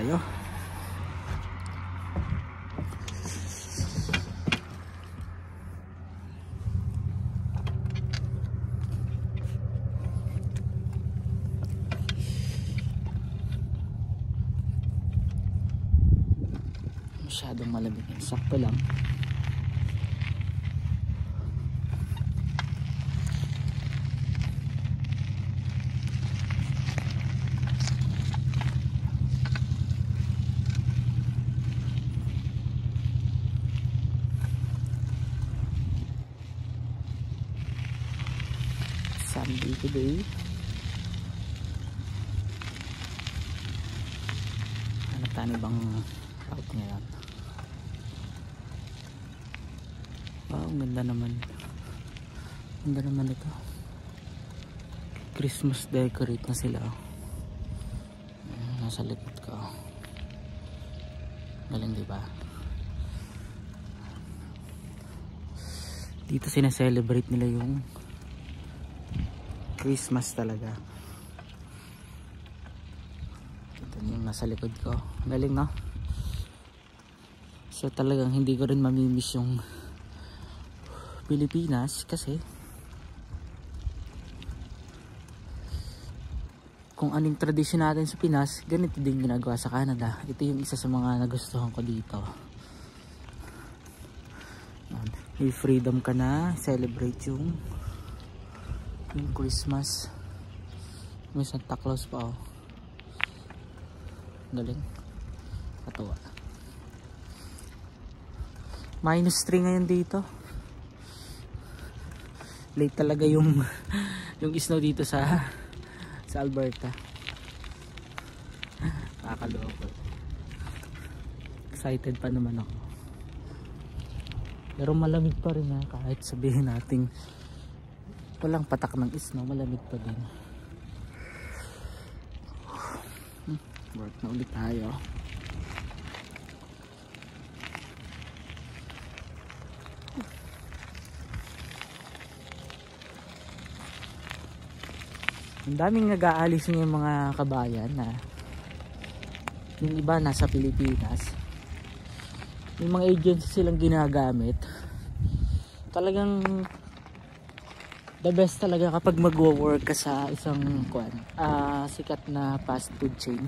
tayo. Masyadong malamig, sakto lang. Sunday today. Hanap tayo bang route ngayon. Wow, ang ganda naman. Ganda naman ito. Christmas decorate na sila. Nasa likod ko. Galing, diba? Dito sinaselebrate nila yung Christmas talaga. Ito yung nasa likod ko. Galing, no? So talagang hindi ko rin mamimiss yung Pilipinas kasi kung anong tradisyon natin sa Pinas, ganito din ginagawa sa Canada. Ito yung isa sa mga nagustuhan ko dito. May freedom ka na, celebrate yung Christmas. May Santa Claus pa, oh. Galing. Katawa. -3 ngayon dito. Late talaga yung snow dito sa Alberta. Nakakaloko. Excited pa naman ako. Pero malamig pa rin, ha, kahit sabihin nating walang patak ng snow, malamig pa din. Work na ulit tayo. Ang daming nag-aalis ng mga kabayan na yung iba nasa Pilipinas. Yung mga agency silang ginagamit. Talagang the best talaga kapag mag-work ka sa isang sikat na fast food chain.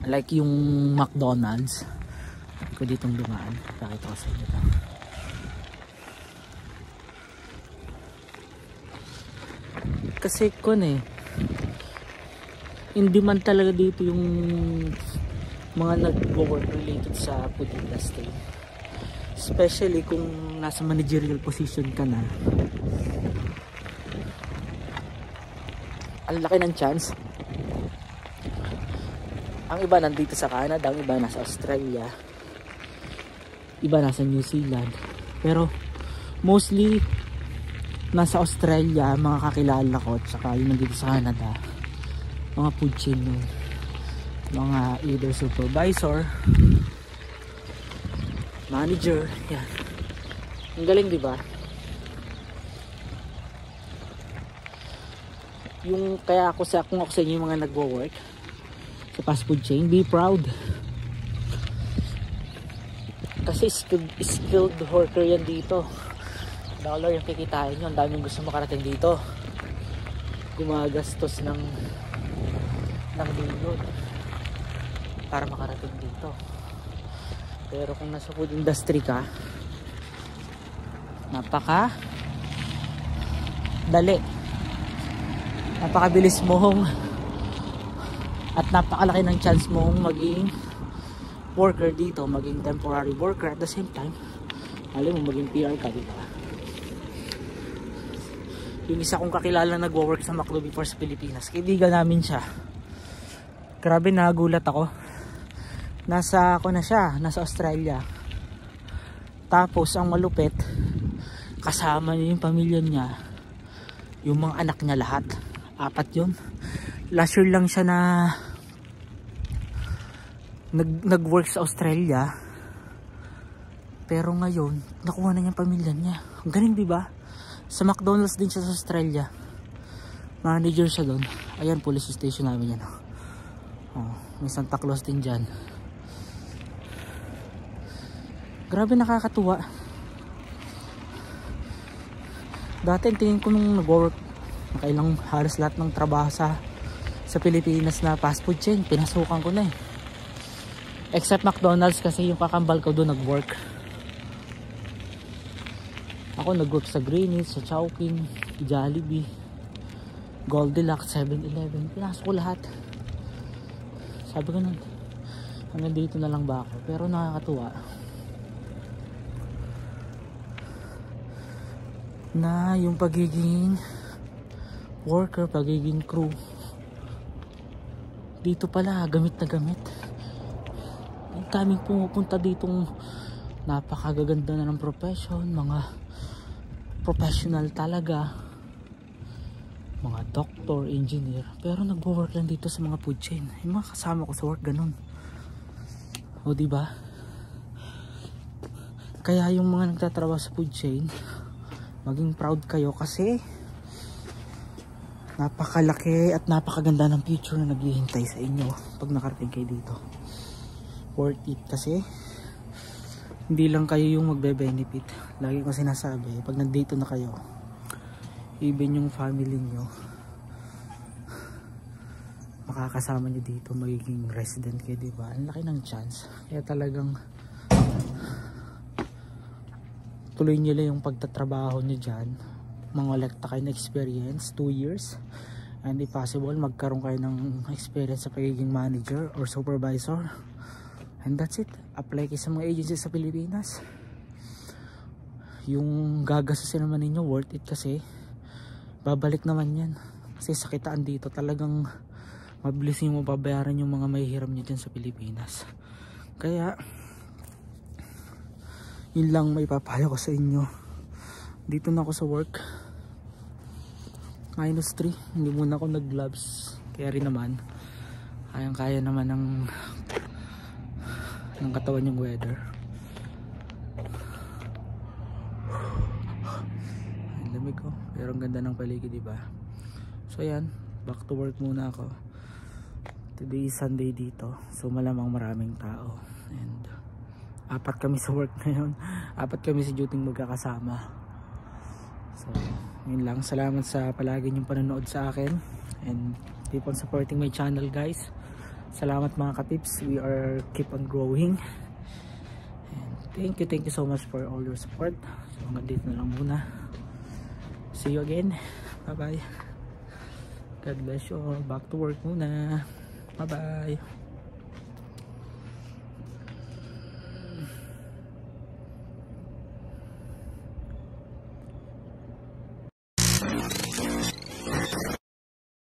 Like yung McDonald's. Ko ditong dumaan. Pakita ko sa inyo ito. Kasi in demand talaga dito yung mga nag-work related sa food industry. Especially kung nasa managerial position ka na. Ang laki ng chance. Ang iba nandito sa Canada, ang iba nasa Australia, iba nasa New Zealand. Pero mostly nasa Australia, mga kakilala ko, at saka yung nandito sa Canada, mga food chain yun. Mga either supervisor, manager, yan. Ang galing, diba? Yung kaya kung ako sa inyo yung mga nagwo-work sa fast food chain, be proud. Kasi skilled worker yan dito. Dollar yung kikitain nyo. Ang daming gusto makarating dito. Gumagastos ng milyon para makarating dito. Pero kung nasa food industry ka, napaka dali, napakabilis mong at napakalaki ng chance mong maging worker dito, maging temporary worker at the same time alam mo maging PR ka, diba? Yung isa kong kakilala nagwo-work sa McDo before sa Pilipinas, kaibigan namin siya. Grabe, nagulat ako. Nasa Australia. Tapos ang malupit, kasama niya yung pamilya niya, yung mga anak niya lahat. 4 yun. Last year lang siya na nag-work sa Australia. Pero ngayon, nakuha na niya yung pamilya niya. Ang galing, diba? Sa McDonald's din siya sa Australia. Manager siya doon. Ayan, police station namin yan. Oh, may Santa Claus din dyan. Grabe, nakakatuwa. Dati tingin ko nung nag-work, nakailang halos lahat ng trabaho sa Pilipinas na fast food chain, pinasukan ko na eh. Except McDonald's, kasi yung kakambal ko doon nag-work. Ako nag-work sa Greenwich, sa Chowking, Jollibee, Goldilocks, 7-Eleven. Pinasok ko lahat. Sabi ko nun, hanggang dito na lang ba ako? Pero nakakatuwa na yung pagiging worker, pagiging crew, dito pala gamit na gamit. Ang daming pumupunta ditong napakagaganda na ng profession, mga professional talaga, mga doctor, engineer, pero nagwo-work lang dito sa mga food chain. Yung mga kasama ko sa work ganun. O diba? Kaya yung mga nagtatrabaho sa food chain, maging proud kayo kasi napakalaki at napakaganda ng future na naghihintay sa inyo pag nakarating kayo dito. Worth it kasi hindi lang kayo yung magbe-benefit. Lagi ko sinasabi, pag nandito na kayo, even yung family nyo, makakasama nyo dito, magiging resident kayo, diba? Ang laki ng chance. Kaya talagang tuloy nyo lang yung pagtatrabaho nyo dyan. Mangolekta kayo ng experience, 2 years, and if possible magkaroon kayo ng experience sa pagiging manager or supervisor, and that's it. Apply kayo sa mga agencies sa Pilipinas. Yung gagastusin naman ninyo worth it kasi babalik naman yan. Kasi sa kitaan dito talagang mabilis mo babayaran yung mga mahihiram nyo dyan sa Pilipinas. Kaya yun lang may papayo ko sa inyo. Dito na ako sa work, -3, hindi muna ako nag gloves, kaya rin naman kaya naman ng katawan yung weather. Ang lamig ko, pero ang ganda ng paligid, diba? So yan, back to work muna ako. Today is Sunday dito, so malamang maraming tao, and 4 kami sa work ngayon, 4 kami sa duty magkakasama. So yun lang, salamat sa palagi niyong panonood sa akin, and keep on supporting my channel, guys. Salamat mga katips, we are keep on growing, and thank you so much for all your support. So hanggang dito na lang muna, see you again, bye bye, God bless you all. Back to work muna, bye bye.